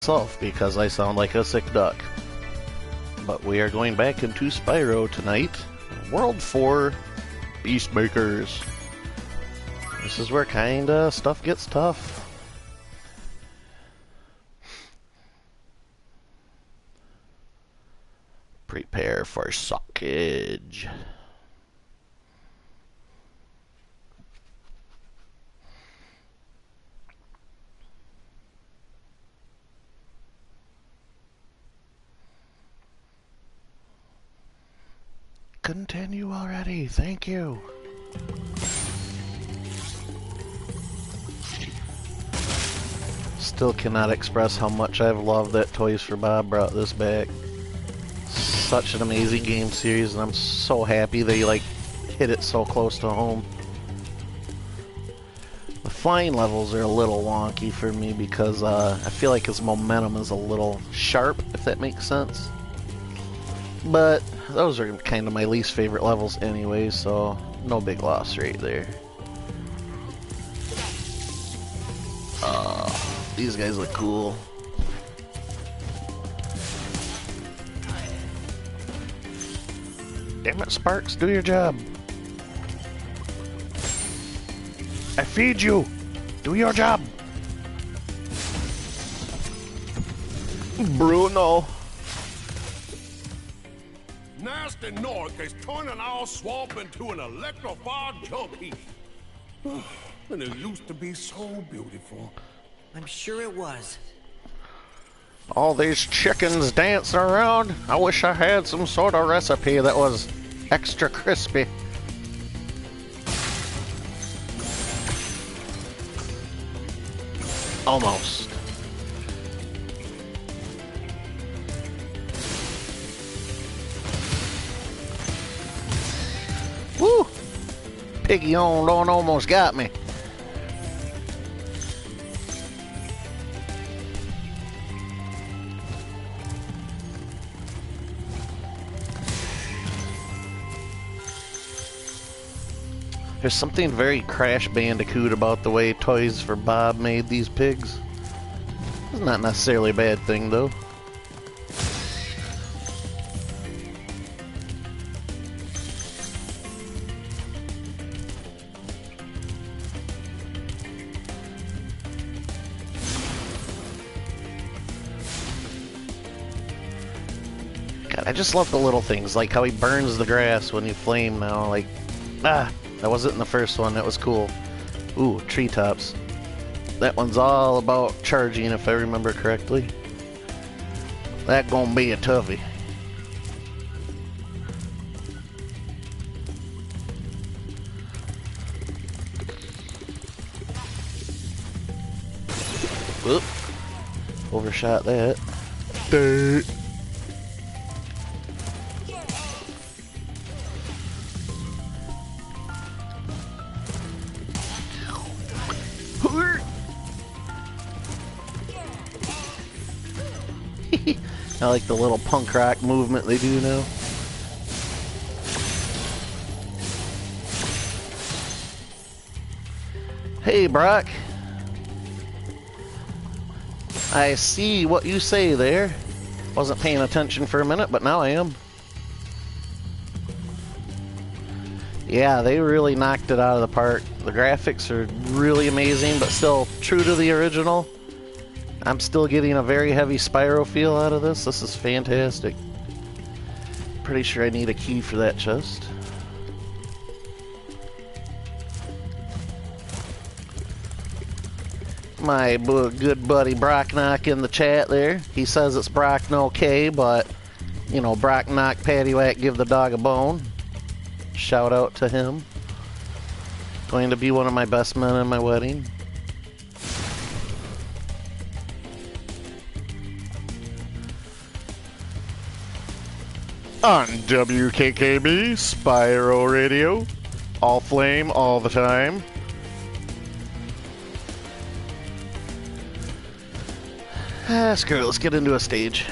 myself because I sound like a sick duck. But we are going back into Spyro tonight. World 4, Beastmakers. This is where kinda stuff gets tough. Prepare for suckage. Continue already, thank you. Still cannot express how much I've loved that Toys for Bob brought this back. Such an amazing game series, and I'm so happy they hit it so close to home. The flying levels are a little wonky for me because I feel like his momentum is a little sharp, if that makes sense. But those are kind of my least favorite levels anyway, so no big loss right there. These guys look cool. Damn it, Sparks, do your job. I feed you. Do your job. Bruno. Nasty North is turning our swamp into an electrified junk heap. And it used to be so beautiful. I'm sure it was. All these chickens dancing around. I wish I had some sort of recipe that was extra crispy. Almost. Woo! Piggy on almost got me. There's something very Crash Bandicoot about the way Toys for Bob made these pigs. It's not necessarily a bad thing, though. God, I just love the little things, like how he burns the grass when you flame now, that wasn't in the first one, that was cool. Ooh, treetops. That one's all about charging, if I remember correctly. That gonna be a toughie. Whoop. Overshot that. Dirt. I like the little punk rock movement they do now. Hey, Brock. I see what you say there. Wasn't paying attention for a minute, but now I am. Yeah, they really knocked it out of the park. The graphics are really amazing, but still true to the original. I'm still getting a very heavy Spyro feel out of this. This is fantastic. Pretty sure I need a key for that chest. My good buddy Brocknock in the chat there. He says it's Brock no K, but, you know, Brocknock Paddywhack give the dog a bone. Shout out to him. Going to be one of my best men in my wedding. On WKKB, Spyro Radio. All flame, all the time. Screw it, let's get into a stage.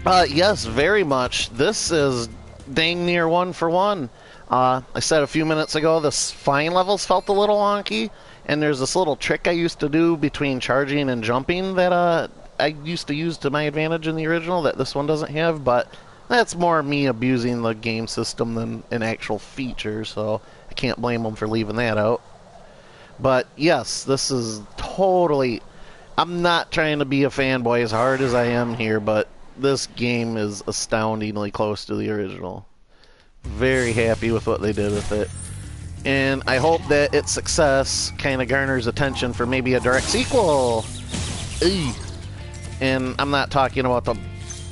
Yes, very much. This is dang near 1 for 1. I said a few minutes ago, the flying levels felt a little wonky, And there's this little trick I used to do between charging and jumping that I used to use to my advantage in the original that this one doesn't have, but that's more me abusing the game system than an actual feature, so I can't blame them for leaving that out. But yes, this is totally... I'm not trying to be a fanboy as hard as I am here, but this game is astoundingly close to the original. Very happy with what they did with it. And I hope that its success kind of garners attention for maybe a direct sequel. Eey. And I'm not talking about the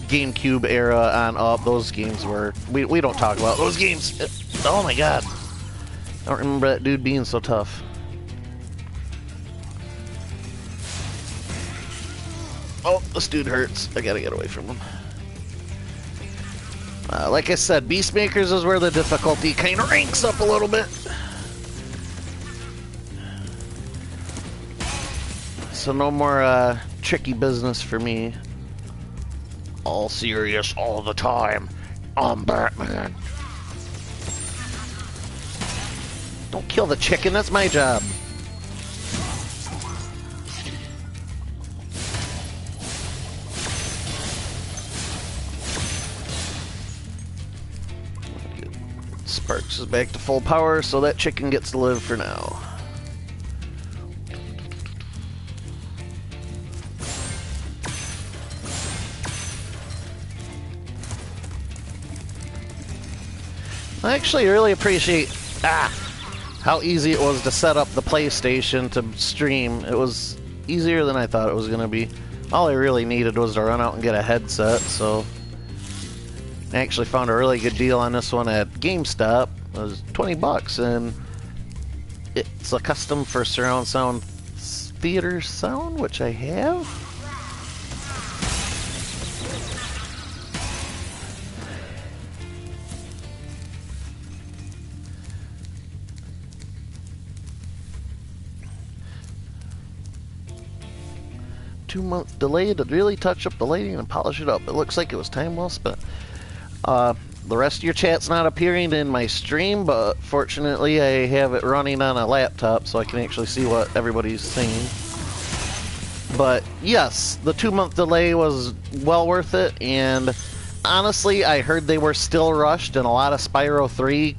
GameCube era on up. Those games were... We don't talk about those games. Oh my god. I don't remember that dude being so tough. Oh, this dude hurts. I gotta get away from him. Like I said, Beastmakers is where the difficulty kind of ranks up a little bit. So no more tricky business for me. All serious all the time. I'm Batman. Don't kill the chicken, that's my job. Sparks is back to full power, so that chicken gets to live for now. I actually really appreciate how easy it was to set up the PlayStation to stream. It was easier than I thought it was going to be. All I really needed was to run out and get a headset, so I actually found a really good deal on this one at GameStop. It was 20 bucks, and it's a custom for surround sound theater sound, which I have. 2-month delay to really touch up the lighting and polish it up. It looks like it was time well spent. The rest of your chat's not appearing in my stream, but fortunately I have it running on a laptop so I can actually see what everybody's saying. But yes, the 2-month delay was well worth it, and honestly I heard they were still rushed, and a lot of Spyro 3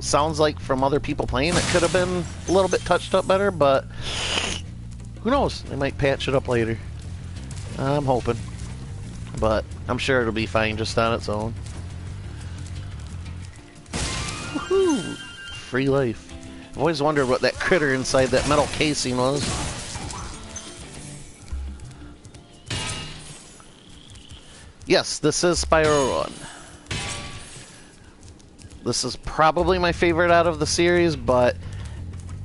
sounds like from other people playing it could have been a little bit touched up better, but who knows, they might patch it up later. I'm hoping, but I'm sure it'll be fine just on its own. Woohoo! Free life. I've always wondered what that critter inside that metal casing was. Yes, this is Spyro 1. This is probably my favorite out of the series, but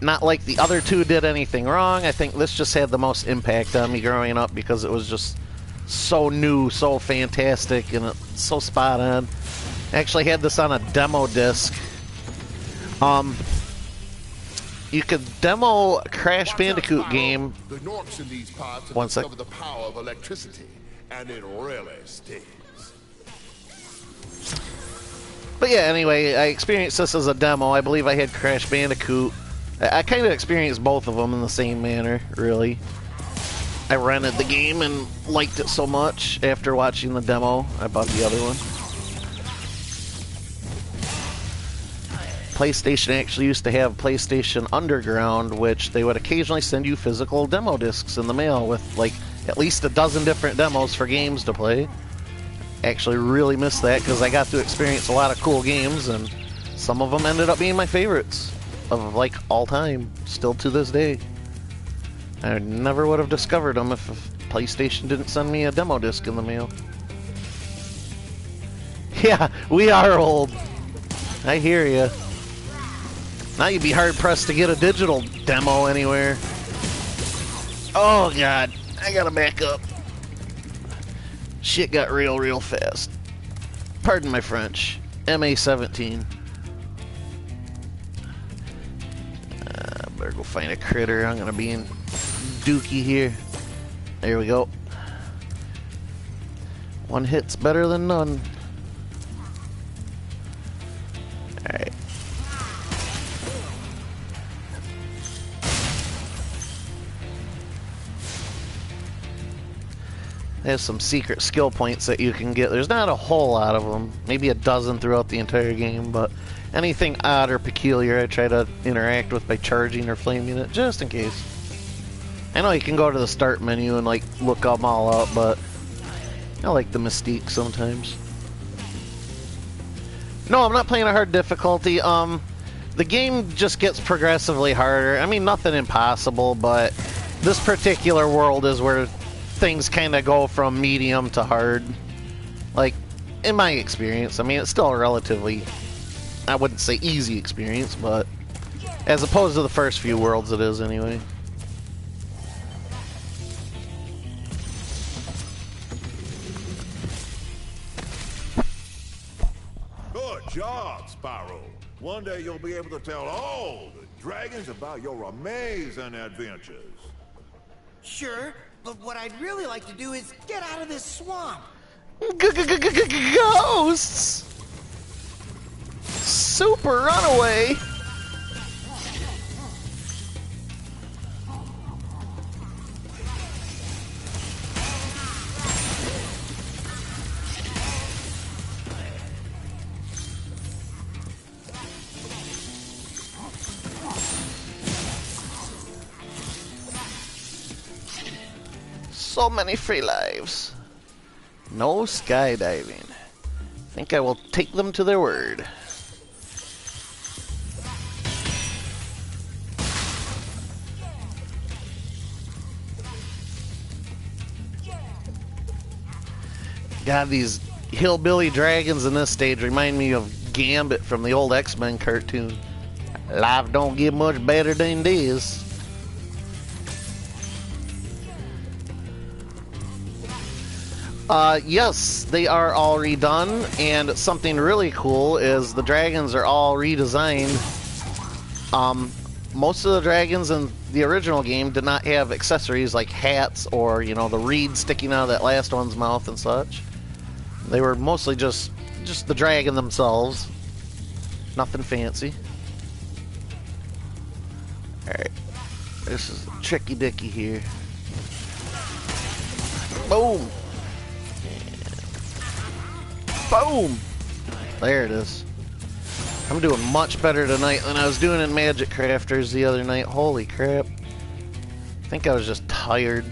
not like the other two did anything wrong. I think this just had the most impact on me growing up because it was just so new, so fantastic, and it's so spot on. I actually had this on a demo disc. You could demo a Crash Bandicoot game. The Norks in these parts have One sec. discovered the power of electricity, and it really stings. But yeah, anyway, I experienced this as a demo. I believe I had Crash Bandicoot. I kind of experienced both of them in the same manner, really. I rented the game and liked it so much after watching the demo, I bought the other one. PlayStation actually used to have PlayStation Underground, which they would occasionally send you physical demo discs in the mail with like at least a dozen different demos for games to play. Actually really missed that because I got to experience a lot of cool games, and some of them ended up being my favorites of like all time, still to this day. I never would have discovered them if PlayStation didn't send me a demo disc in the mail. Yeah, we are old. I hear ya. Now you'd be hard-pressed to get a digital demo anywhere. Oh god, I gotta back up. Shit got real fast. Pardon my French. MA-17. Better go find a critter. I'm gonna be in dookie here. There we go. One hit's better than none. Alright. There's some secret skill points that you can get. There's not a whole lot of them, maybe a dozen throughout the entire game, but anything odd or peculiar I try to interact with by charging or flaming it, just in case. I know you can go to the start menu and like look them all up, but I like the mystique sometimes. No, I'm not playing a hard difficulty. The game just gets progressively harder. I mean, nothing impossible, but this particular world is where things kind of go from medium to hard. Like, in my experience. I mean, it's still a relatively, I wouldn't say easy experience, but as opposed to the first few worlds it is anyway. Good job, Spyro. One day you'll be able to tell all the dragons about your amazing adventures. Sure, but what I'd really like to do is get out of this swamp. Ghosts! Super runaway! So many free lives. No skydiving. Think I will take them to their word. God, these hillbilly dragons in this stage remind me of Gambit from the old X-Men cartoon. Life don't get much better than this. Yes, they are all redone, and something really cool is the dragons are all redesigned. Most of the dragons in the original game did not have accessories like hats or, you know, the reed sticking out of that last one's mouth and such. They were mostly just the dragon themselves. Nothing fancy. Alright. This is tricky dicky here. Boom! Boom! There it is. I'm doing much better tonight than I was doing in Magic Crafters the other night. Holy crap. I think I was just tired.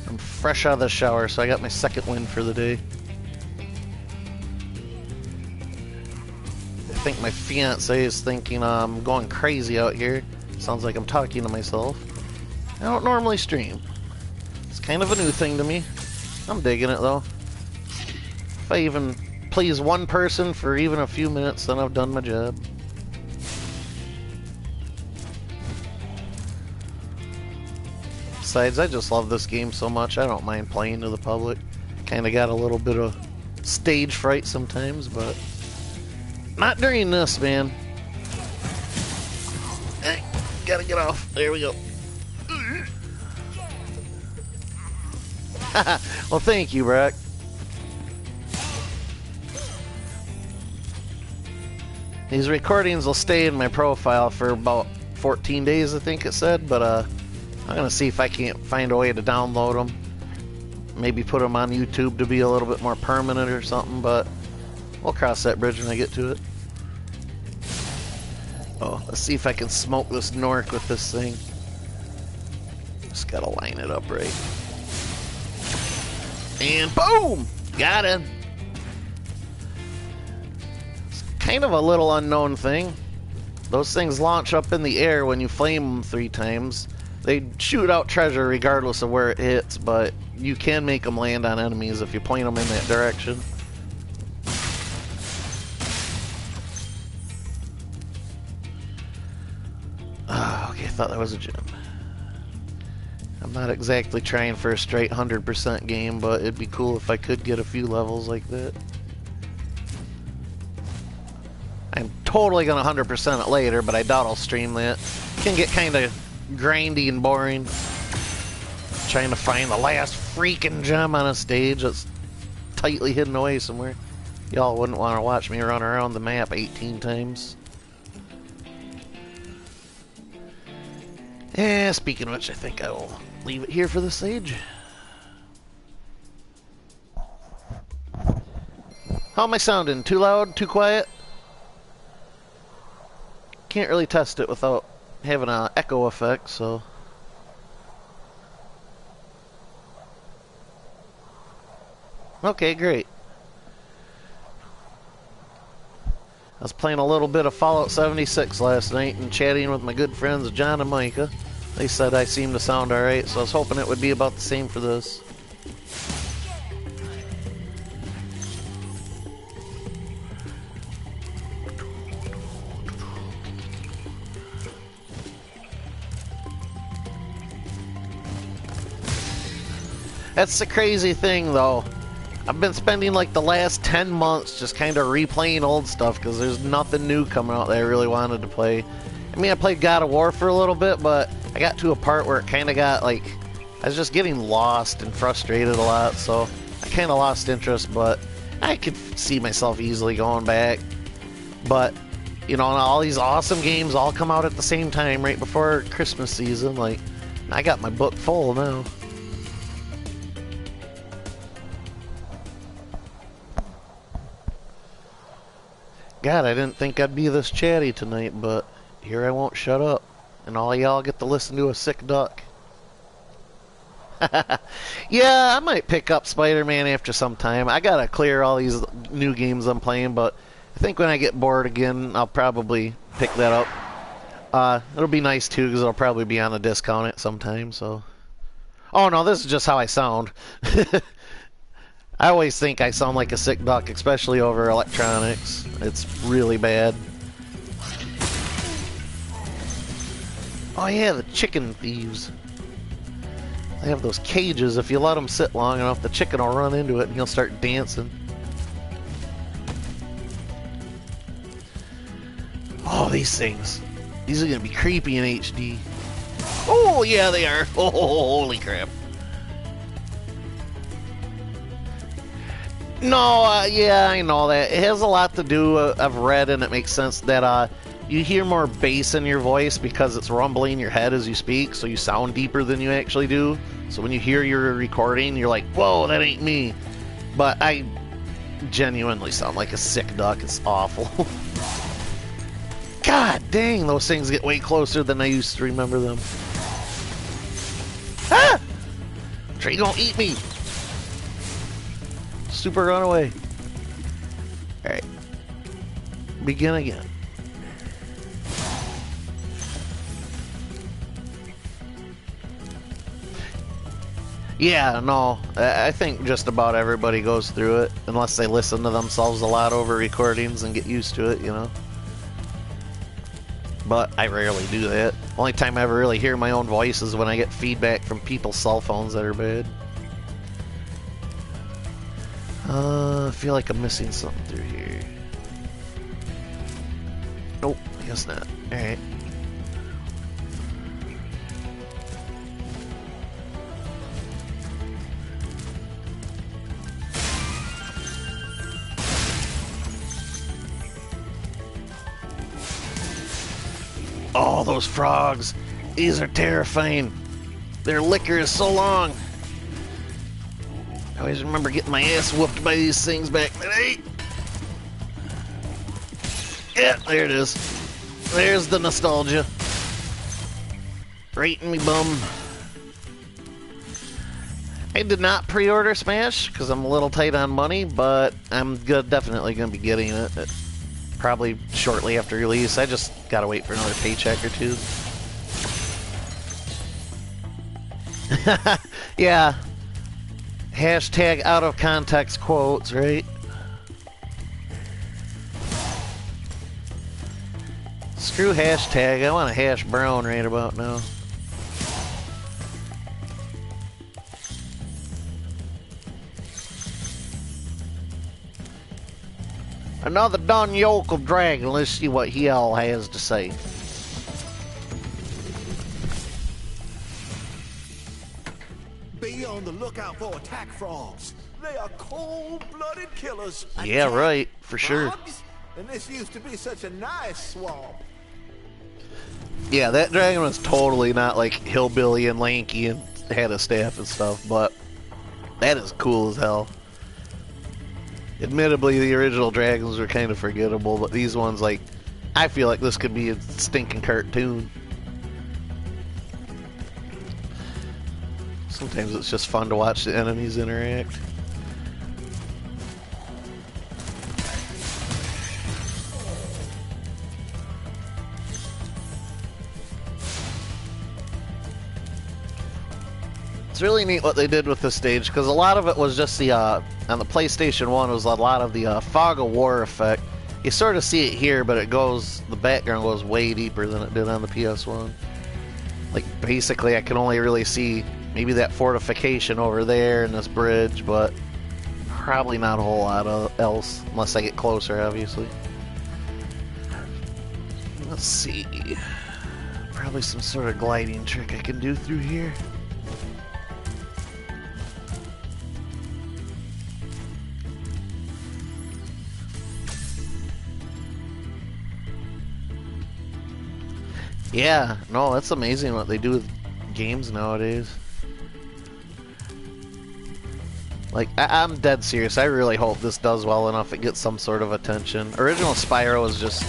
I'm fresh out of the shower, so I got my second win for the day. I think my fiance is thinking I'm going crazy out here. Sounds like I'm talking to myself. I don't normally stream. It's kind of a new thing to me. I'm digging it though. If I even please one person for even a few minutes, then I've done my job. Besides, I just love this game so much, I don't mind playing to the public. Kinda got a little bit of stage fright sometimes, but not during this, man. Hey, gotta get off. There we go. Well, thank you, Brock. These recordings will stay in my profile for about 14 days, I think it said, but I'm gonna see if I can't find a way to download them. Maybe put them on YouTube to be a little bit more permanent or something, but we'll cross that bridge when I get to it. Oh, let's see if I can smoke this Nork with this thing. Just gotta line it up right. And boom! Got him! It's kind of a little unknown thing. Those things launch up in the air when you flame them 3 times. They shoot out treasure regardless of where it hits, but you can make them land on enemies if you point them in that direction. Okay, I thought that was a gem. I'm not exactly trying for a straight 100% game, but it'd be cool if I could get a few levels like that. I'm totally gonna 100% it later, but I doubt I'll stream that. Can get kind of grindy and boring. Trying to find the last freaking gem on a stage that's tightly hidden away somewhere. Y'all wouldn't want to watch me run around the map 18 times. Yeah, speaking of which, I think I will leave it here for this stage. How am I sounding? Too loud? Too quiet? Can't really test it without having an echo effect, so... Okay, great. I was playing a little bit of Fallout 76 last night and chatting with my good friends John and Micah. They said I seemed to sound alright, so I was hoping it would be about the same for this. That's the crazy thing, though. I've been spending like the last 10 months just kind of replaying old stuff because there's nothing new coming out that I really wanted to play. I mean, I played God of War for a little bit, but I got to a part where it kind of got like... I was just getting lost and frustrated a lot, so I kind of lost interest, but I could see myself easily going back. But, you know, all these awesome games all come out at the same time right before Christmas season. Like, I got my book full now. God, I didn't think I'd be this chatty tonight, but here I won't shut up. And all y'all get to listen to a sick duck. Yeah, I might pick up Spider-Man after some time. I gotta clear all these new games I'm playing, but I think when I get bored again, I'll probably pick that up. It'll be nice too, because it'll probably be on a discount at some time, so... Oh no, this is just how I sound. I always think I sound like a sick duck, especially over electronics. It's really bad. Oh yeah, the chicken thieves. They have those cages. If you let them sit long enough, the chicken will run into it and he'll start dancing. Oh, these things. These are going to be creepy in HD. Oh, yeah, they are. Oh, holy crap. No, yeah, I know that. It has a lot to do, I've read, and it makes sense that you hear more bass in your voice because it's rumbling in your head as you speak, so you sound deeper than you actually do. So when you hear your recording, you're like, whoa, that ain't me. But I genuinely sound like a sick duck. It's awful. God dang, those things get way closer than I used to remember them. Ah! Tree gonna eat me. Super runaway. Alright. Begin again. Yeah, no. I think just about everybody goes through it, unless they listen to themselves a lot over recordings and get used to it, you know. But I rarely do that. Only time I ever really hear my own voice is when I get feedback from people's cell phones that are bad. I feel like I'm missing something through here. Nope, I guess not. Alright. Oh, those frogs. These are terrifying. Their liquor is so long. I always remember getting my ass whooped by these things back in the day. Yeah, there it is. There's the nostalgia. Right in me bum. I did not pre-order Smash because I'm a little tight on money, but I'm definitely going to be getting it. Probably shortly after release. I just gotta wait for another paycheck or two. Yeah. Hashtag out of context quotes, right? Screw hashtag. I want a hash brown right about now. Another done yoke of dragon. Let's see what he all has to say. Be on the lookout for attack frogs. They are cold-blooded killers. Yeah, right, for sure. Frogs? And this used to be such a nice swamp. Yeah, that dragon was totally not like hillbilly and lanky and had a staff and stuff, but that is cool as hell. Admittedly, the original dragons were kind of forgettable, but these ones, like, I feel like this could be a stinking cartoon. Sometimes it's just fun to watch the enemies interact. It's really neat what they did with this stage, because a lot of it was just the, on the PlayStation 1 was a lot of the fog of war effect. You sort of see it here, but it goes, the background goes way deeper than it did on the PS1. Like, basically I can only really see maybe that fortification over there and this bridge, but probably not a whole lot else, unless I get closer, obviously. Let's see. Probably some sort of gliding trick I can do through here. Yeah, no, that's amazing what they do with games nowadays. Like, I'm dead serious. I really hope this does well enough it gets some sort of attention. Original Spyro is just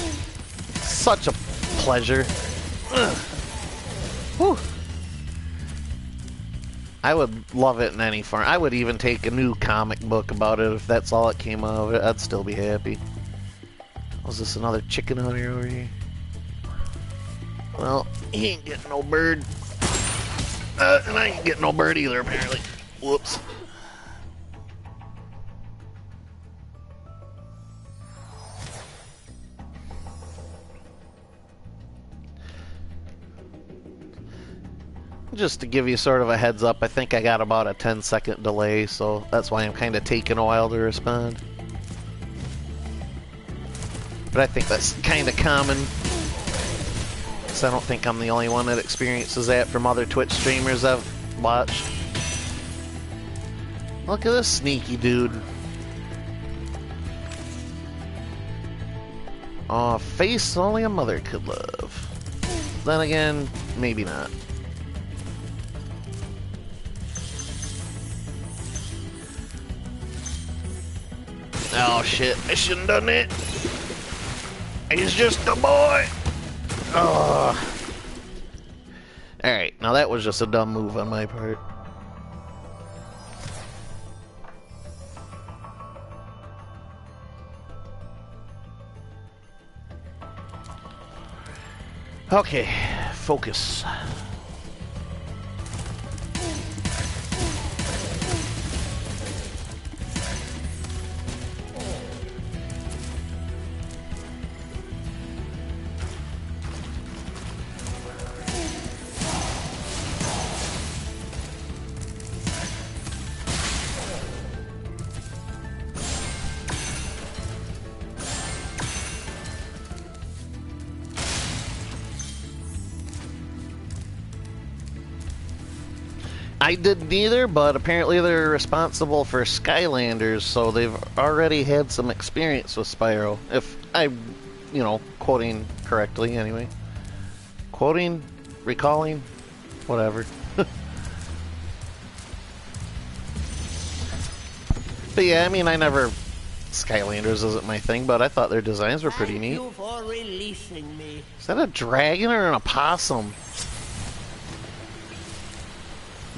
such a pleasure. Whew. I would love it in any form. I would even take a new comic book about it if that's all it came out of it. I'd still be happy. Was this another chicken hunter over here? Well, he ain't getting no bird. And I ain't getting no bird either, apparently. Whoops. Just to give you sort of a heads up, I think I got about a 10-second delay, so that's why I'm kind of taking a while to respond. But I think that's kind of common. I don't think I'm the only one that experiences that from other Twitch streamers I've watched. Look at this sneaky dude. Aw, face only a mother could love. Then again, maybe not. Oh shit, I shouldn't done that. He's just a boy. Alright, now that was just a dumb move on my part. Okay, focus. I did neither, but apparently they're responsible for Skylanders, so they've already had some experience with Spyro. If I'm, you know, quoting correctly, anyway. Quoting? Recalling? Whatever. But yeah, I mean, Skylanders isn't my thing, but I thought their designs were pretty neat. Thank you for releasing me. Is that a dragon or an opossum?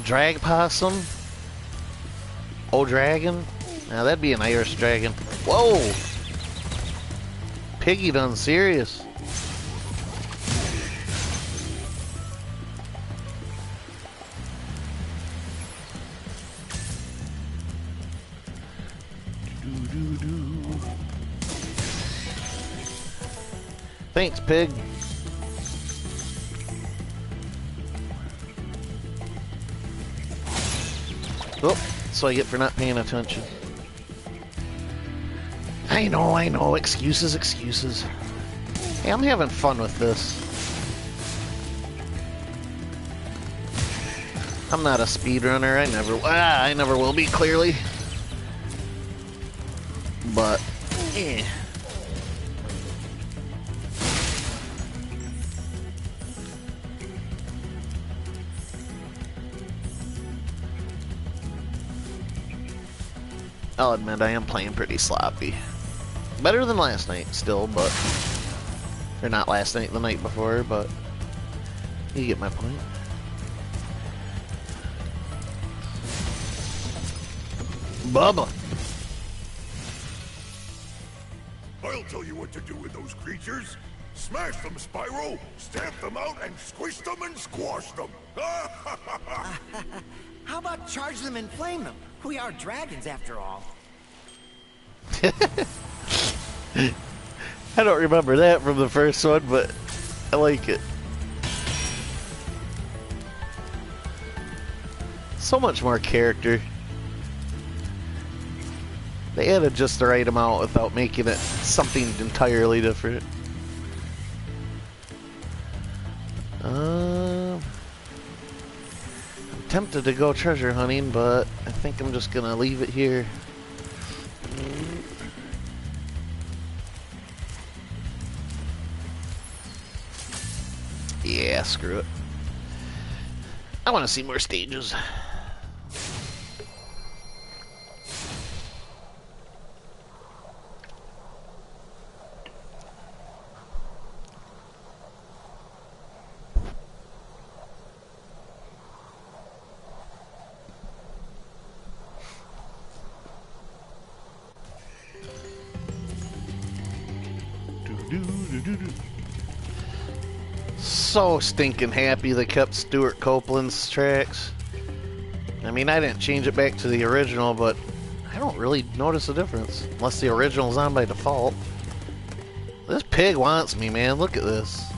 Drag possum? Oh, dragon? Now that'd be an Irish dragon. Whoa! Piggy done serious. Thanks, pig. Oh, that's what I get for not paying attention. I know. Excuses, excuses. Hey, I'm having fun with this. I'm not a speedrunner. I never will be, clearly. But, eh. I'll admit I am playing pretty sloppy. Better than last night still, but... Or not last night, the night before, but... You get my point. Bubba! I'll tell you what to do with those creatures. Smash them, Spyro! Stamp them out and squish them and squash them! How about charge them and flame them? We are dragons after all. I don't remember that from the first one, but I like it. So much more character. They added just the right amount without making it something entirely different. I'm tempted to go treasure hunting, but I think I'm just gonna leave it here. Yeah, screw it. I want to see more stages. So stinking happy they kept Stuart Copeland's tracks. I mean, I didn't change it back to the original, but I don't really notice a difference. Unless the original's on by default. This pig wants me, man. Look at this.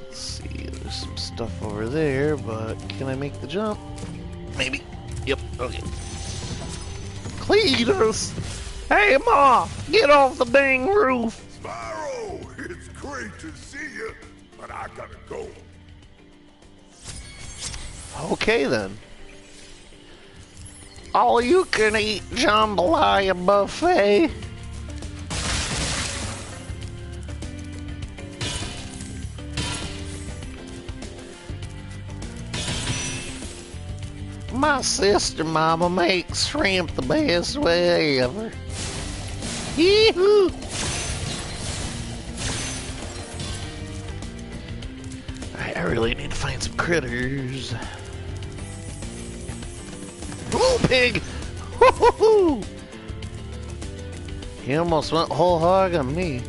Let's see, there's some stuff over there, but can I make the jump? Maybe. Yep, okay. Cletus! Hey, Ma! Get off the dang roof! Spyro! It's great to see you, but I gotta go. Okay, then. All you can eat jambalaya buffet. My sister mama makes shrimp the best way ever. Yee-hoo! Alright, I really need to find some critters. Ooh, pig! Woo-hoo-hoo! He almost went whole hog on me.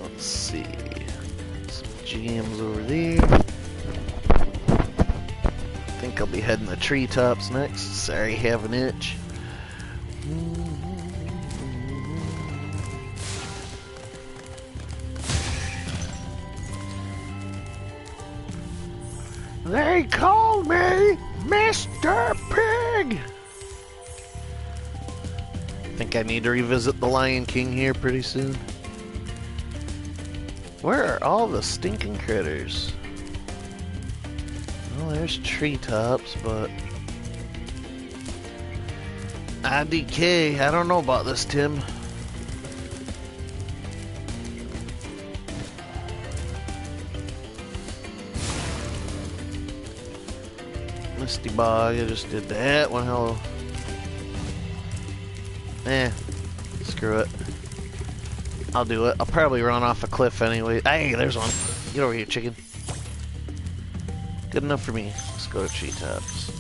Let's see. Jams over there. I think I'll be heading the treetops next. Sorry, have an itch. They call me Mr. Pig. I think I need to revisit the Lion King here pretty soon. Where are all the stinking critters? Well, there's treetops, but... IDK, I don't know about this, Tim. Misty Bog, I just did that one, hello. Screw it. I'll do it. I'll probably run off a cliff anyway. Hey, there's one. Get over here, chicken. Good enough for me. Let's go to treetops.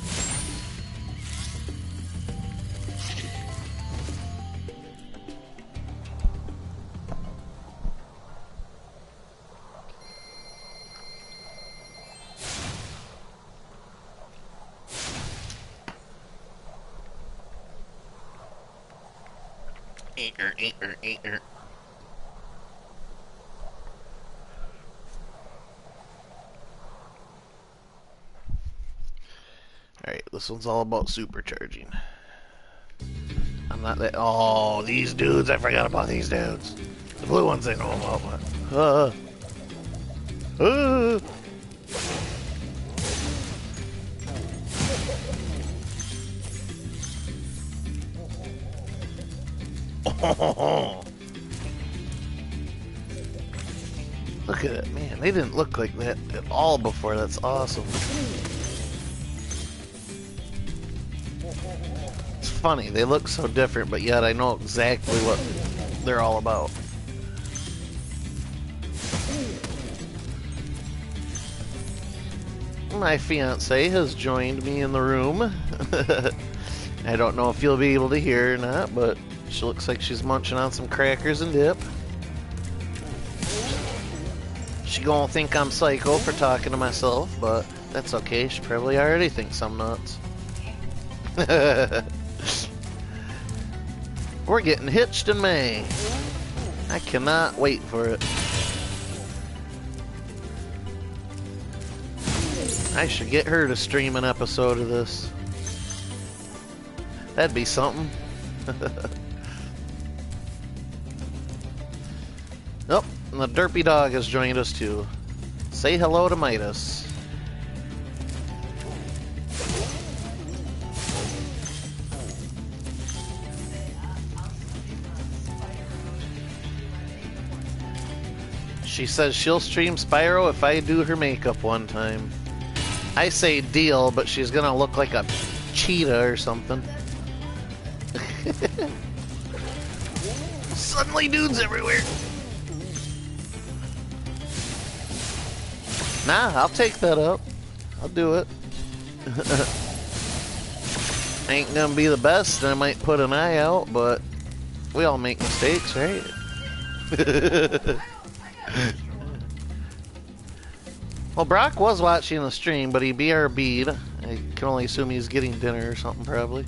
Alright, this one's all about supercharging. I'm not that. Oh, these dudes, I forgot about these dudes. The blue ones I know about, but. Oh, Look at it, man. They didn't look like that at all before. That's awesome. It's funny. They look so different, but yet I know exactly what they're all about. My fiance has joined me in the room. I don't know if you'll be able to hear her or not, but she looks like she's munching on some crackers and dip. She gonna think I'm psycho for talking to myself, but that's okay. She probably already thinks I'm nuts. We're getting hitched in May. I cannot wait for it. I should get her to stream an episode of this. That'd be something. Oh, and the derpy dog has joined us too. Say hello to Midas. She says she'll stream Spyro if I do her makeup one time. I say deal, but she's gonna look like a cheetah or something. Suddenly dudes everywhere. Nah, I'll take that up. I'll do it. Ain't gonna be the best, and I might put an eye out, but we all make mistakes, right? Well, Brock was watching the stream, but he BRB'd. I can only assume he's getting dinner or something, probably.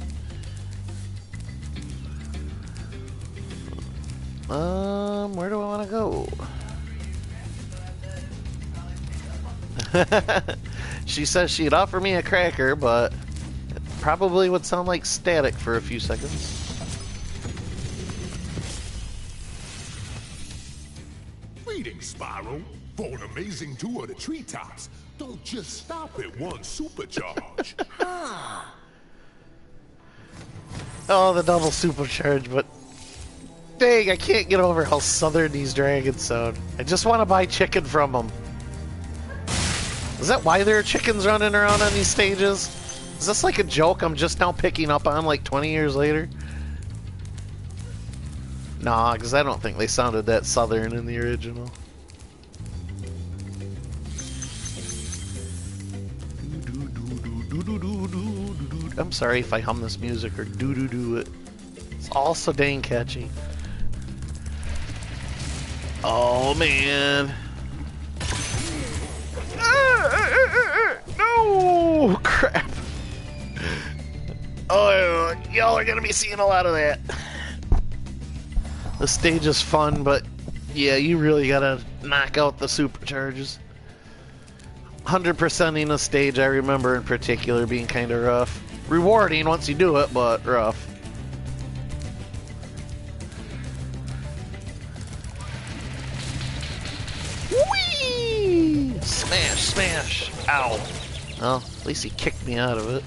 Where do I want to go? She says she'd offer me a cracker, but it probably would sound like static for a few seconds. Greetings, Spyro. For an amazing tour of the treetops, don't just stop at one supercharge. Oh, the double supercharge, but dang, I can't get over how southern these dragons sound. I just want to buy chicken from them. Is that why there are chickens running around on these stages? Is this like a joke I'm just now picking up on like 20 years later? Nah, because I don't think they sounded that southern in the original. I'm sorry if I hum this music or do it. It's all so dang catchy. Oh man. No! Crap. Oh, y'all are gonna be seeing a lot of that. The stage is fun, but yeah, you really gotta knock out the supercharges. 100%ing a stage I remember in particular being kind of rough. Rewarding once you do it, but rough. Whee! Smash, smash. Ow. Well, at least he kicked me out of it.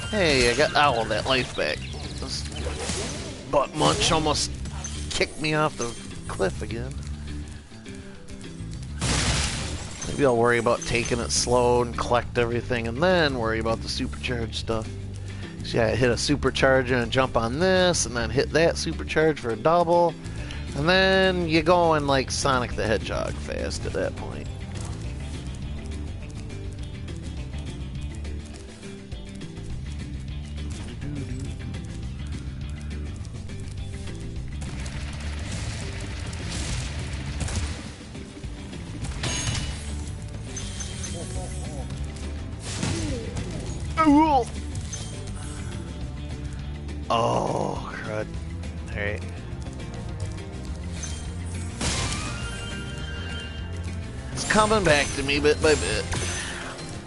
Hey, I got all that life back. This butt munch almost kicked me off the cliff again. Maybe I'll worry about taking it slow and collect everything and then worry about the supercharge stuff. So yeah, hit a supercharger and jump on this and then hit that supercharge for a double. And then you going like Sonic the Hedgehog fast at that point. Oh, crud. Alright. It's coming back to me bit by bit.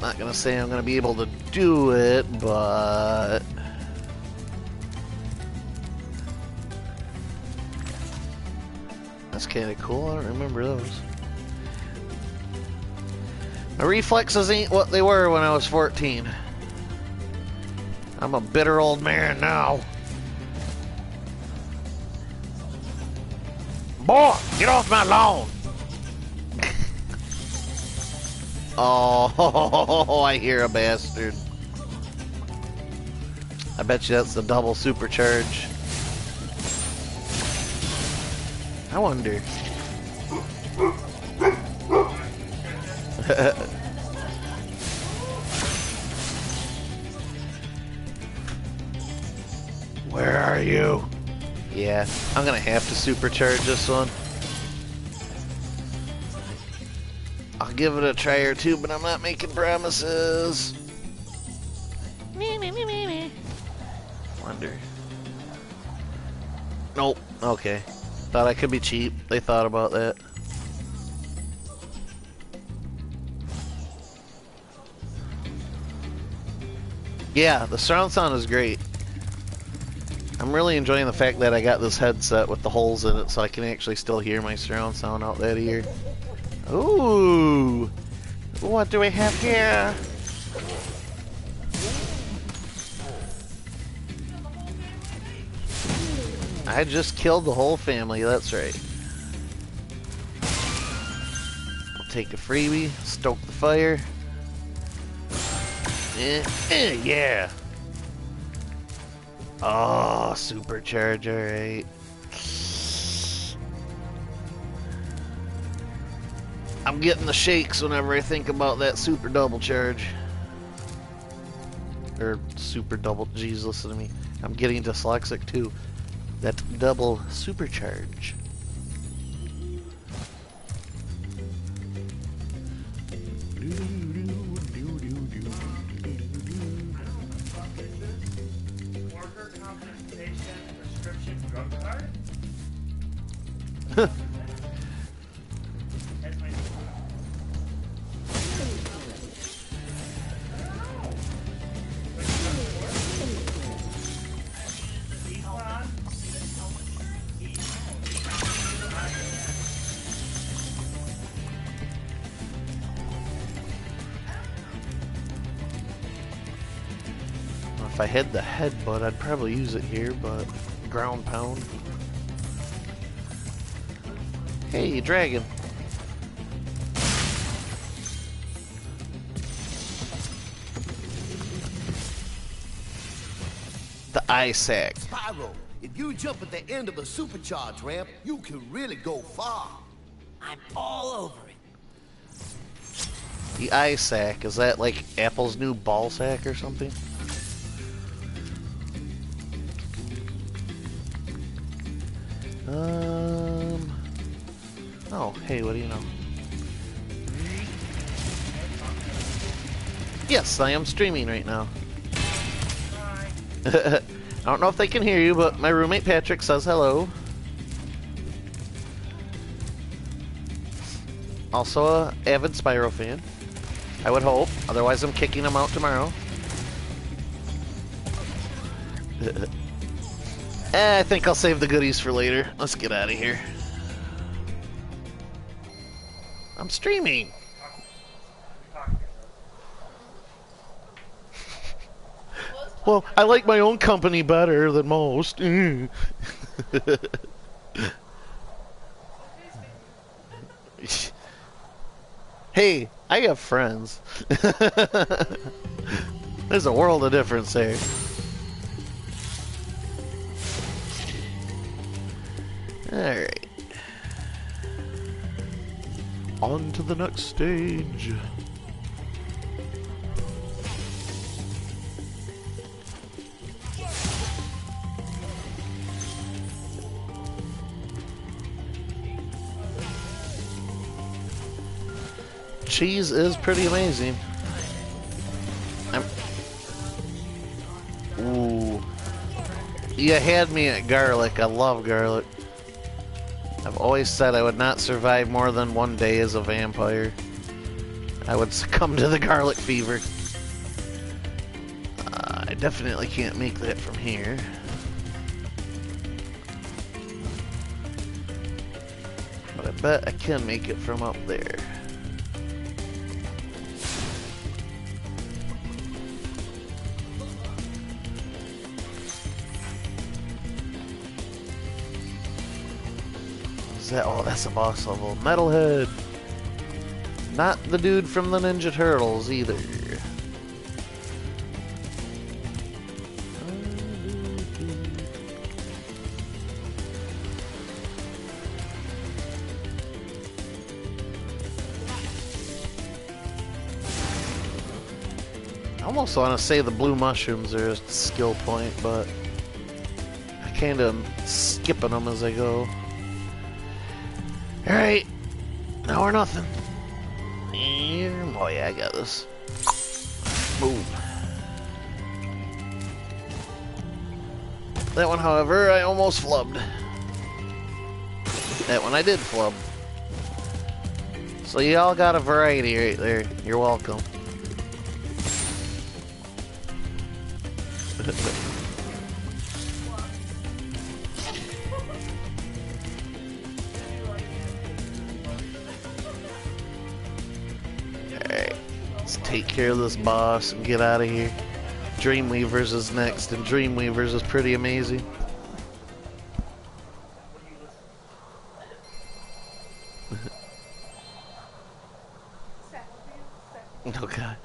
Not gonna say I'm gonna be able to do it, but... That's kinda cool, I don't remember those. My reflexes ain't what they were when I was 14. I'm a bitter old man now. Boy, get off my lawn! Oh, I hear a bastard. I bet you that's the double supercharge. I wonder. Where are you? Yeah, I'm gonna have to supercharge this one. I'll give it a try or two, but I'm not making promises. Wonder. Nope. Okay. Thought I could be cheap. They thought about that. Yeah, the surround sound is great. I'm really enjoying the fact that I got this headset with the holes in it so I can actually still hear my surround sound out that ear. Ooh! What do we have here? I just killed the whole family, that's right. I'll take a freebie, stoke the fire. Yeah! Oh, supercharge, alright. I'm getting the shakes whenever I think about that super double charge. Or super double, jeez, listen to me. I'm getting dyslexic too. That double supercharge. Worker compensation prescription drug card? That's my If I had the headbutt, I'd probably use it here, but ground pound. Hey, dragon. The eye sack. Spyro, if you jump at the end of a supercharge ramp, you can really go far. I'm all over it. The eye sack, is that like Apple's new ball sack or something? Oh, hey, what do you know? Yes, I am streaming right now. I don't know if they can hear you, but my roommate Patrick says hello. Also a avid Spyro fan. I would hope, otherwise I'm kicking him out tomorrow. I think I'll save the goodies for later. Let's get out of here. I'm streaming. Well, I like my own company better than most. Hey, I have friends. There's a world of difference there. Alright. On to the next stage. Cheese is pretty amazing. Ooh. You had me at garlic. I love garlic. I've always said I would not survive more than one day as a vampire. I would succumb to the garlic fever. I definitely can't make that from here. But I bet I can make it from up there. Is that? Oh, that's a boss level. Metalhead. Not the dude from the Ninja Turtles either. I almost want to say the blue mushrooms are a skill point, but I kind of am skipping them as I go. Alright, now or nothing. Oh yeah, I got this. Boom. That one, however, I almost flubbed. That one I did flub. So y'all got a variety right there. You're welcome. Alright, let's take care of this boss and get out of here. Dreamweavers is next, and Dreamweavers is pretty amazing. Oh god.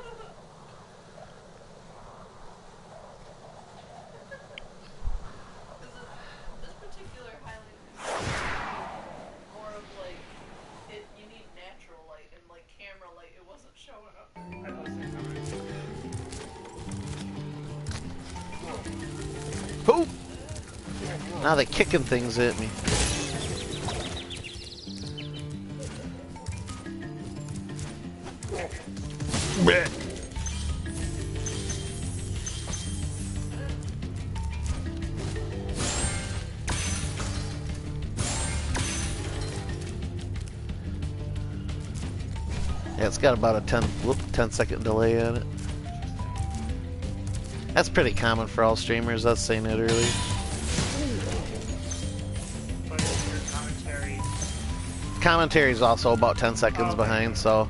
Who? Now they're kicking things at me. Blech. Yeah, it's got about a 10 second delay on it. That's pretty common for all streamers. I was saying it earlier. Commentary is also about 10 seconds behind, so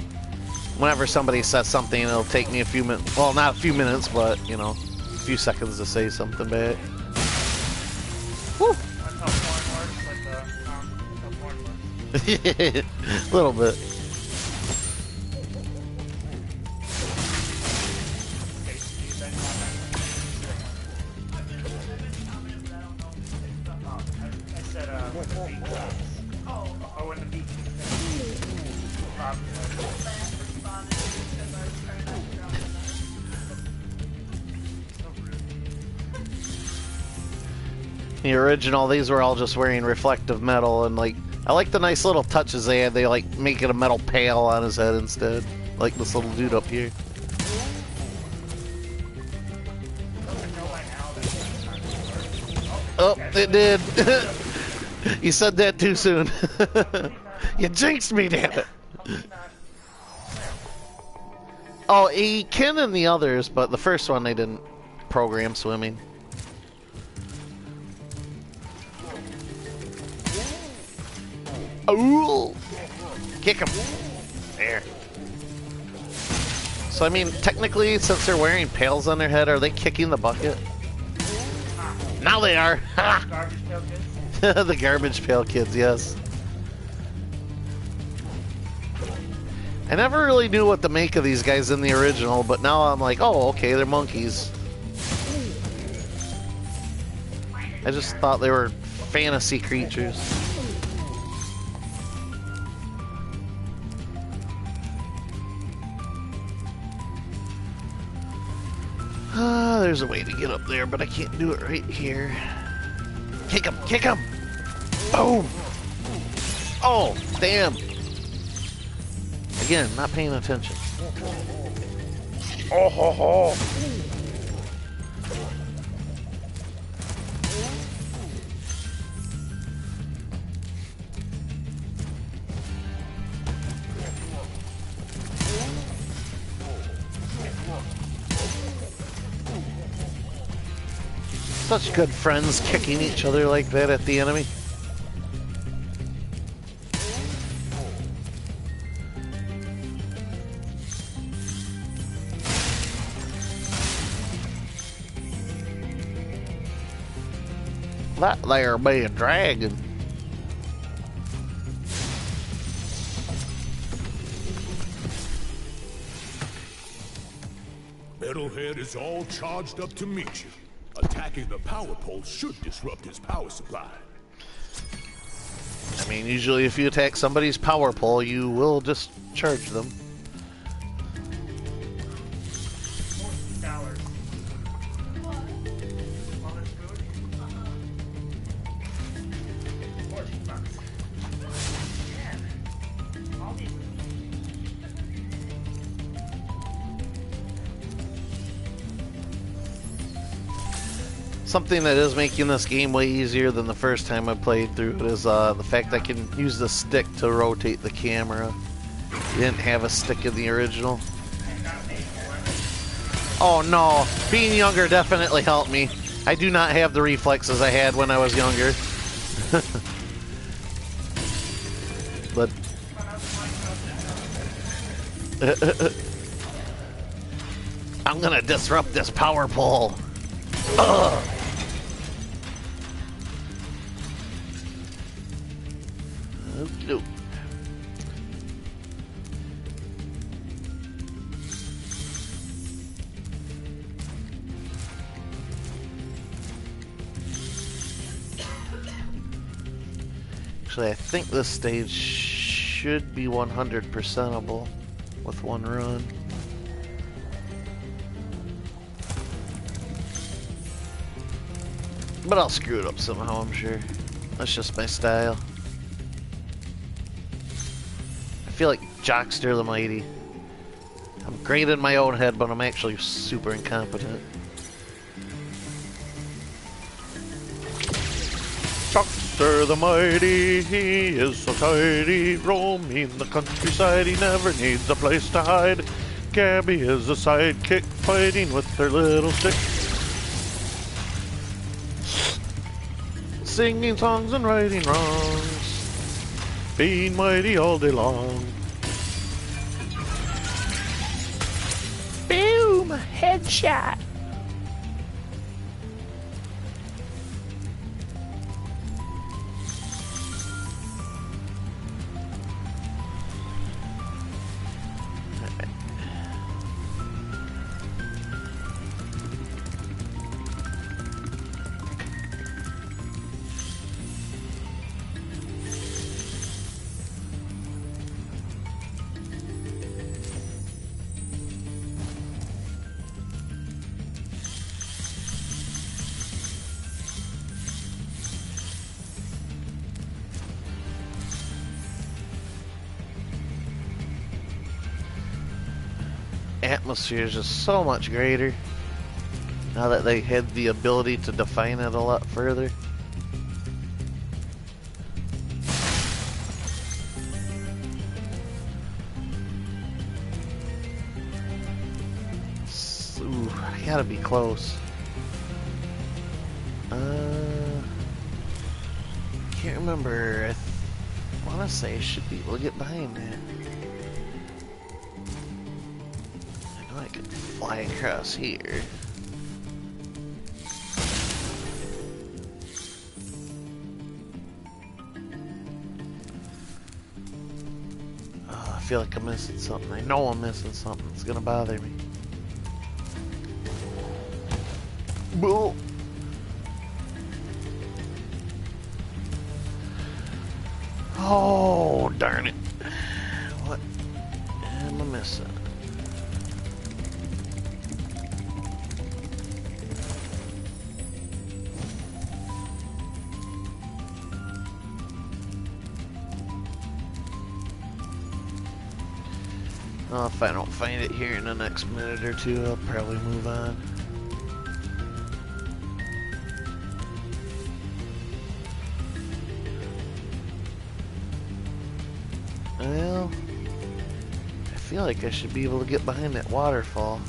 whenever somebody says something, it'll take me a few minutes. Well, not a few minutes, but you know, a few seconds to say something back. Woo! A little bit. The original, these were all just wearing reflective metal, and like, I like the nice little touches they had. They like make it a metal pail on his head instead, like this little dude up here. Oh, it did. You said that too soon. You jinxed me, damn it. Oh, he can in the others, but the first one they didn't program swimming. Ooh! Kick him. There. So I mean, technically, since they're wearing pails on their head, are they kicking the bucket? Now they are. Garbage Pail Kids? The Garbage Pail Kids, yes. I never really knew what to make of these guys in the original, but now I'm like, oh, okay, they're monkeys. I just thought they were fantasy creatures. There's a way to get up there, but I can't do it right here. Kick him! Kick him! Boom! Oh, damn! Again, not paying attention. Oh ho ho! Such good friends kicking each other like that at the enemy. That there be a dragon. Metalhead is all charged up to meet you. Attacking the power pole should disrupt his power supply. I mean, usually if you attack somebody's power pole, you will discharge them. $14. All this food? $14. Man, all these. Something that is making this game way easier than the first time I played through it is the fact I can use the stick to rotate the camera. You didn't have a stick in the original. Oh no, being younger definitely helped me. I do not have the reflexes I had when I was younger. But I'm gonna disrupt this power pole. Ugh. Nope. Actually, I think this stage should be 100%able with one run. But I'll screw it up somehow, I'm sure. That's just my style. I feel like Jockster the Mighty. I'm great in my own head, but I'm actually super incompetent. Jockster the Mighty, he is so tidy, roaming the countryside, he never needs a place to hide. Gabby is a sidekick, fighting with her little stick. Singing songs and righting wrongs, being mighty all day long. Boom! Headshot! Atmosphere is just so much greater now that they had the ability to define it a lot further. Ooh, I gotta be close. Can't remember. I want to say I should be able to get behind that. I could fly across here. Oh, I feel like I'm missing something. I know I'm missing something. It's gonna bother me. Bull. Oh, darn it. What am I missing? Well, if I don't find it here in the next minute or two, I'll probably move on. Well, I feel like I should be able to get behind that waterfall.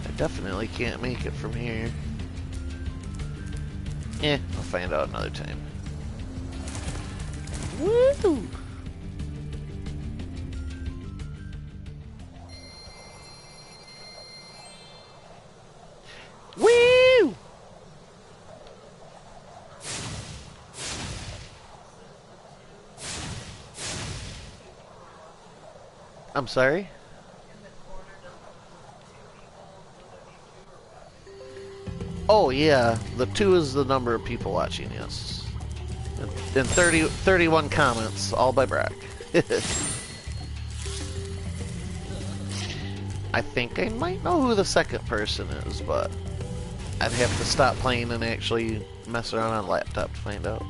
I definitely can't make it from here. I'll find out another time. Woo! Woo! I'm sorry? Oh yeah, the 2 is the number of people watching, yes. And 31 comments, all by Brock. I think I might know who the second person is, but I'd have to stop playing and actually mess around on laptop to find out.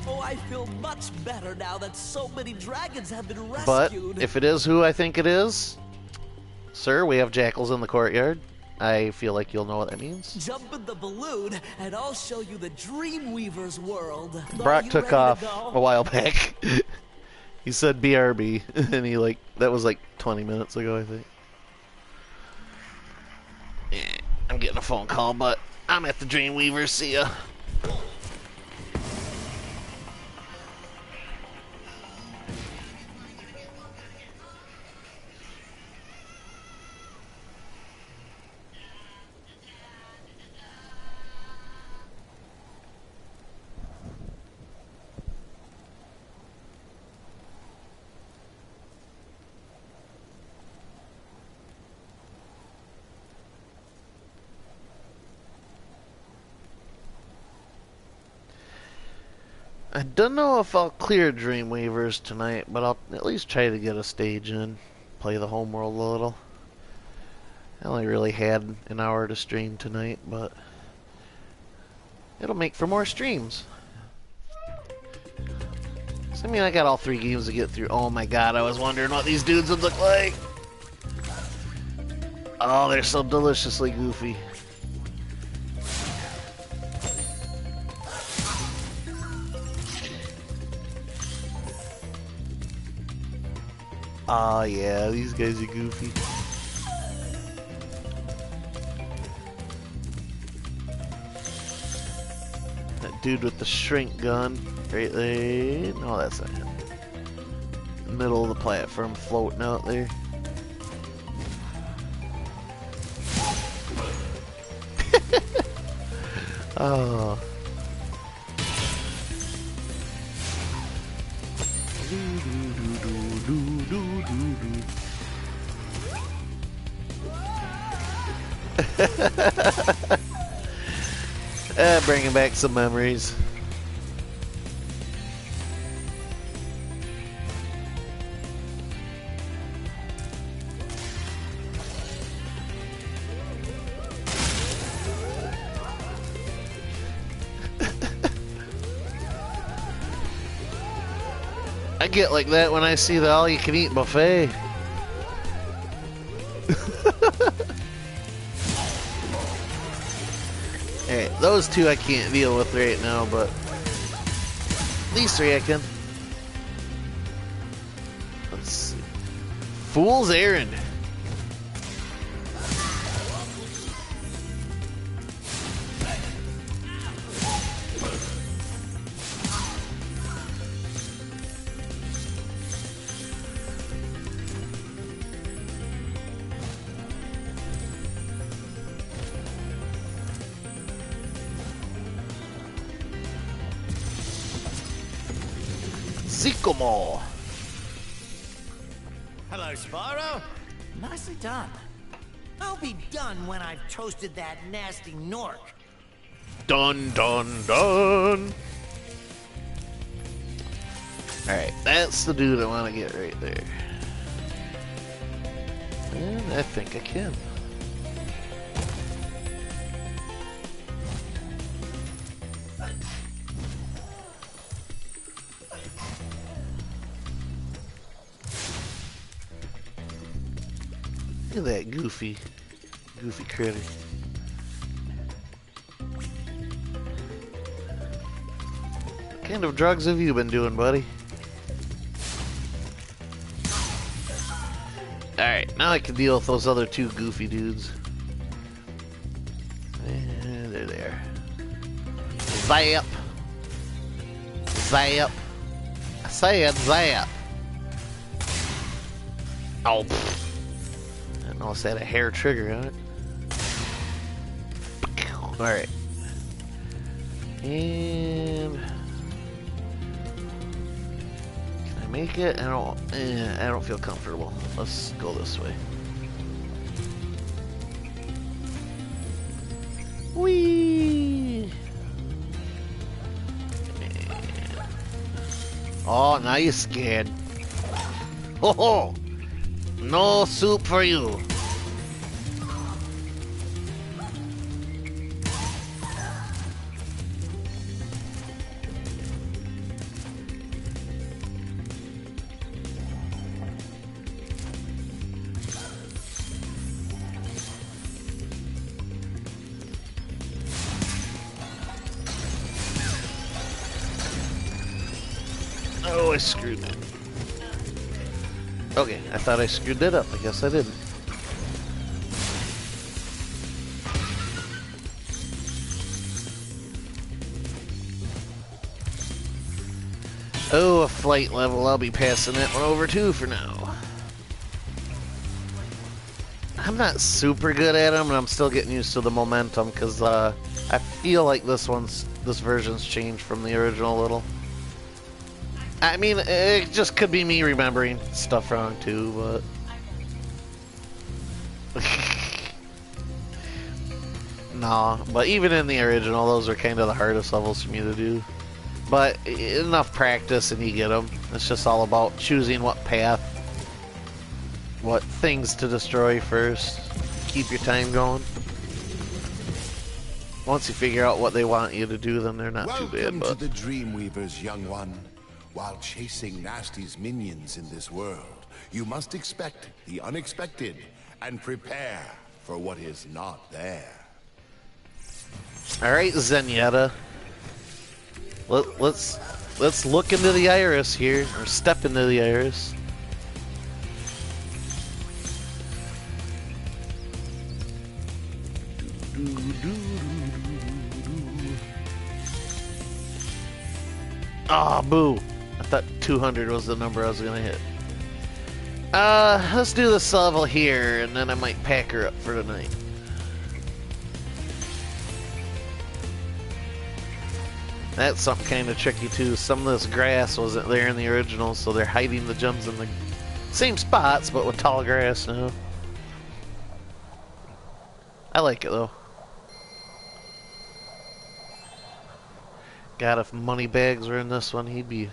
Oh, I feel much better now that so many dragons have been But rescued. if it is who I think it is, sir, we have jackals in the courtyard. I feel like you'll know what that means. Jump in the balloon, and I'll show you the Dreamweaver's world. Brock took off a while back. He said BRB, and he that was like 20 minutes ago, I think. Yeah, I'm getting a phone call, but I'm at the Dreamweaver. See ya. I don't know if I'll clear Dreamweavers tonight, but I'll at least try to get a stage in, play the homeworld a little. I only really had an hour to stream tonight, but it'll make for more streams. So, I mean, I got all 3 games to get through. Oh my god, I was wondering what these dudes would look like. Oh, they're so deliciously goofy. Ah, yeah, these guys are goofy. That dude with the shrink gun right there. No, that's not him. Middle of the platform floating out there. Oh. Bringing back some memories. I get like that when I see the all-you-can-eat buffet. Alright, those 2 I can't deal with right now, but these 3 I can. Let's see. Fool's Errand. Sycamore. Hello, Spyro. Nicely done. I'll be done when I've toasted that nasty Nork. Dun dun dun. Alright, that's the dude I want to get right there. And I think I can. Look at that goofy critter. What kind of drugs have you been doing, buddy? Alright, now I can deal with those other 2 goofy dudes. And they're there. Zap! Zap! I said zap! Oh, pfft. I didn't know it had a hair trigger on it. Alright. And can I make it? I don't feel comfortable. Let's go this way. Whee! Oh, now you're scared. Ho ho! No soup for you. Oh, I screwed it. Okay, I thought I screwed that up. I guess I didn't. Oh, a flight level. I'll be passing that one over too for now. I'm not super good at them, and I'm still getting used to the momentum because I feel like this version's changed from the original a little. I mean, it just could be me remembering stuff wrong too, but no. But even in the original, those are kind of the hardest levels for me to do. But enough practice and you get them. It's just all about choosing what path, what things to destroy first. Keep your time going. Once you figure out what they want you to do, then they're not too bad. Welcome to the Dreamweavers, young one. While chasing Nasty's minions in this world, you must expect the unexpected and prepare for what is not there. Alright, Zenyatta. Let's look into the iris here, or step into the iris. Ah, boo. I thought 200 was the number I was gonna hit. Let's do this level here, and then I might pack her up for tonight. That's something kind of tricky too. Some of this grass wasn't there in the original, so they're hiding the gems in the same spots, but with tall grass now. I like it though. God, if Moneybags were in this one, he'd be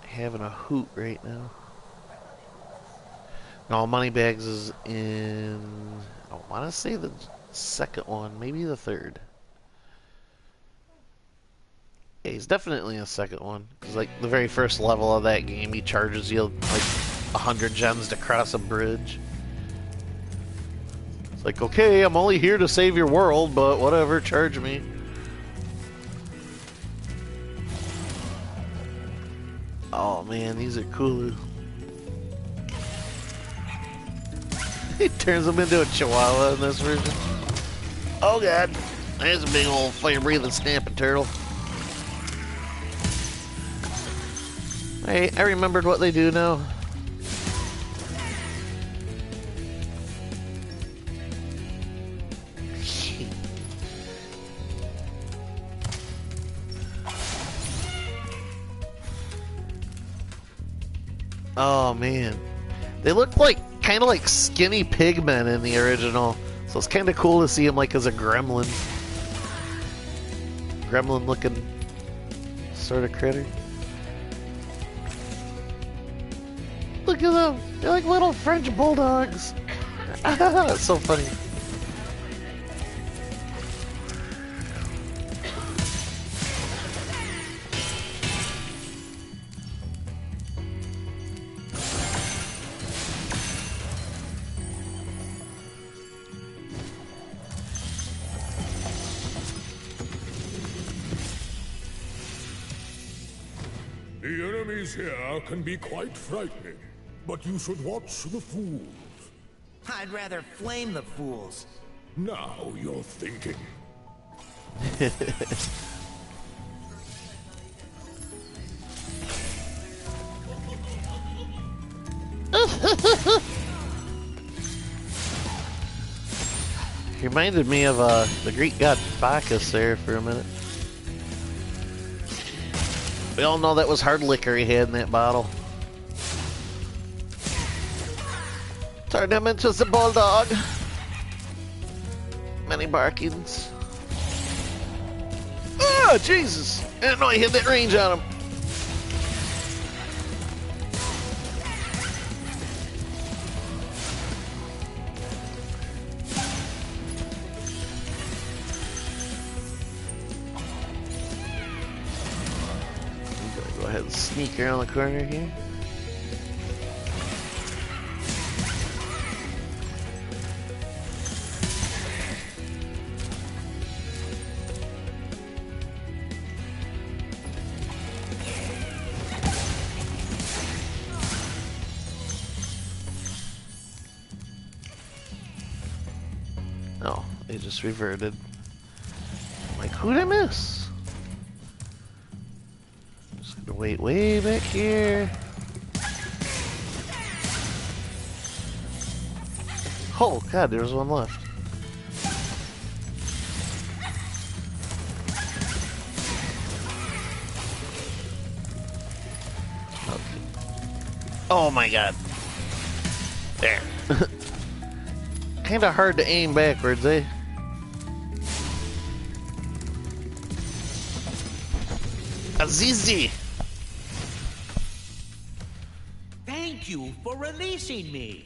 having a hoot right now. No, Moneybags is in, I want to say the second one, maybe the third. Yeah, he's definitely in the second one. Because, like, the very first level of that game, he charges you, like, 100 gems to cross a bridge. It's like, okay, I'm only here to save your world, but whatever, charge me. Oh man, these are cool. He turns them into a chihuahua in this version. Oh god, there's a big old fire-breathing snapping turtle. Hey, I remembered what they do now. Oh man, they look like kind of like skinny pigmen in the original, so it's kind of cool to see him like as a gremlin, looking sort of critter. Look at them, they're like little French bulldogs. That's so funny. The enemies here can be quite frightening, but you should watch the fools. I'd rather flame the fools. Now you're thinking. He reminded me of the Greek god Bacchus there for a minute. We all know that was hard liquor he had in that bottle. Turn him into the bulldog. Many barkings. Ah, Jesus! I didn't know he had that range on him. ahead and sneak around the corner here. Oh, they just reverted. Like, who'd I miss? Just gonna wait way back here. Oh god, there's one left. Okay. Oh my god. There. Kinda hard to aim backwards, eh? Azizi! Thank you for releasing me.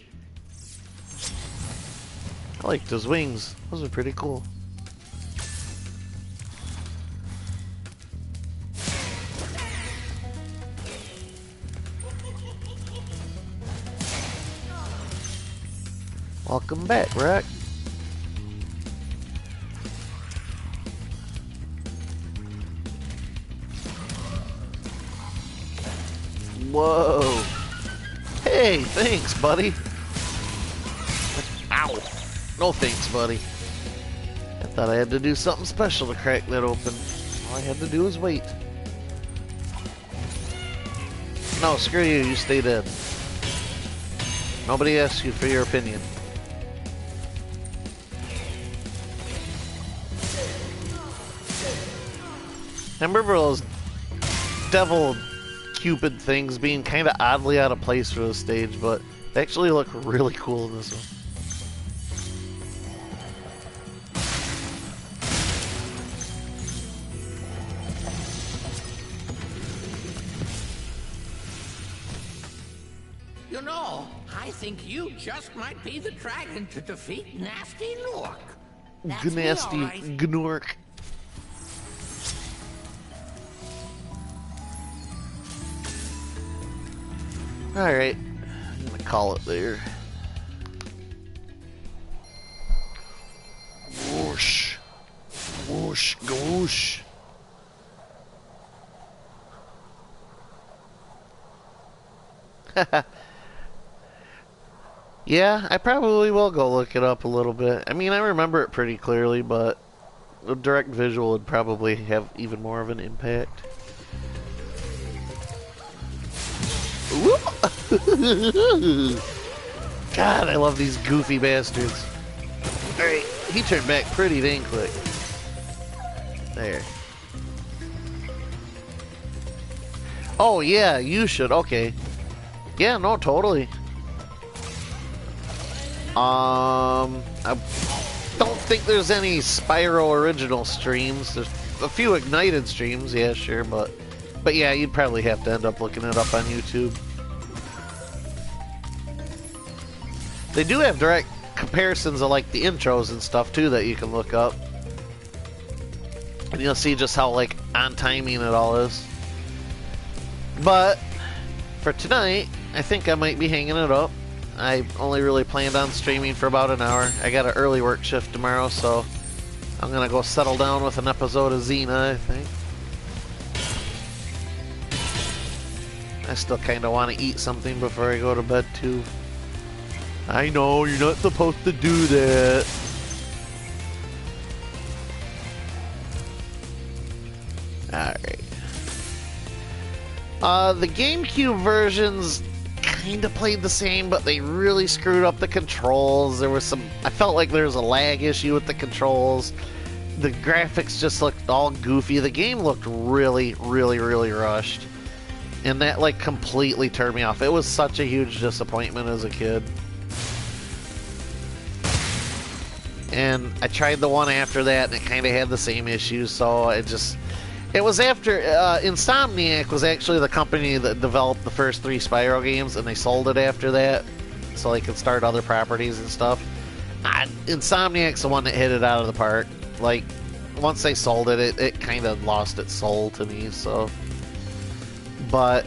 I liked his wings. Those are pretty cool. Welcome back, Rock. Whoa. Hey, thanks, buddy. Ow. No thanks, buddy. I thought I had to do something special to crack that open. All I had to do was wait. No, screw you. You stay dead. Nobody asked you for your opinion. I remember those devil Cupid things being kind of oddly out of place for the stage, but they actually look really cool in this one. You know, I think you just might be the dragon to defeat Nasty Nork. That's me, Gnasty all right. Gnork. Alright, I'm gonna call it there. Whoosh. Whoosh, goosh. Yeah, I probably will go look it up a little bit. I mean, I remember it pretty clearly, but a direct visual would probably have even more of an impact. God, I love these goofy bastards. Alright, he turned back pretty dang quick. There. Oh, yeah, you should. Okay. Yeah, no, totally. I don't think there's any Spyro original streams. There's a few Ignited streams, yeah, sure, but yeah, you'd probably have to end up looking it up on YouTube. They do have direct comparisons of like the intros and stuff too that you can look up. And you'll see just how like on timing it all is. But for tonight, I think I might be hanging it up. I only really planned on streaming for about an hour. I got an early work shift tomorrow, so I'm gonna go settle down with an episode of Xena, I think. I still kind of want to eat something before I go to bed, too. I know, you're not supposed to do that. Alright. The GameCube versions kind of played the same, but they really screwed up the controls. There was some... I felt like there was a lag issue with the controls. The graphics just looked all goofy. The game looked really, really, really rushed. And that, like, completely turned me off. It was such a huge disappointment as a kid. And I tried the one after that, and it kind of had the same issues, so it just... It was after... Insomniac was actually the company that developed the first 3 Spyro games, and they sold it after that, so they could start other properties and stuff. Insomniac's the one that hit it out of the park. Like, once they sold it, it kind of lost its soul to me, so... But,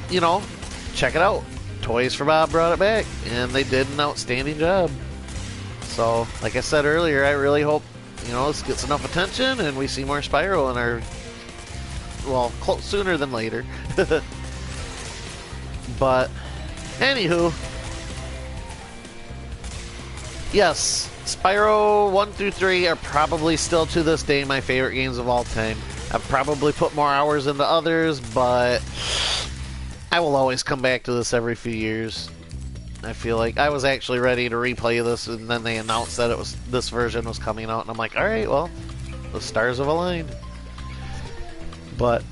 you know, check it out. Toys for Bob brought it back, and they did an outstanding job. So, like I said earlier, I really hope, you know, this gets enough attention and we see more Spyro in our, well, sooner than later. But, anywho, yes, Spyro 1 through 3 are probably still to this day my favorite games of all time. I've probably put more hours into others, but I will always come back to this every few years. I feel like I was actually ready to replay this, and then they announced that this version was coming out, and I'm like, alright, well, the stars have aligned. But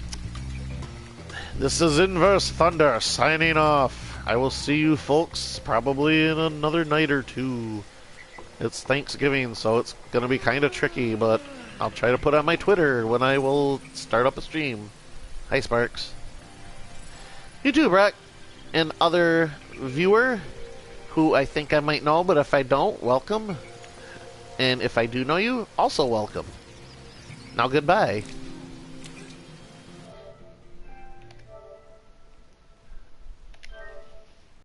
this is Inverse Thunder signing off. I will see you folks probably in another night or two. It's Thanksgiving, so it's gonna be kind of tricky, but I'll try to put on my Twitter when I will start up a stream. Hi, Sparks. You too, Brock. And other viewer who I think I might know, but if I don't, welcome. And if I do know you, also welcome. Now, goodbye.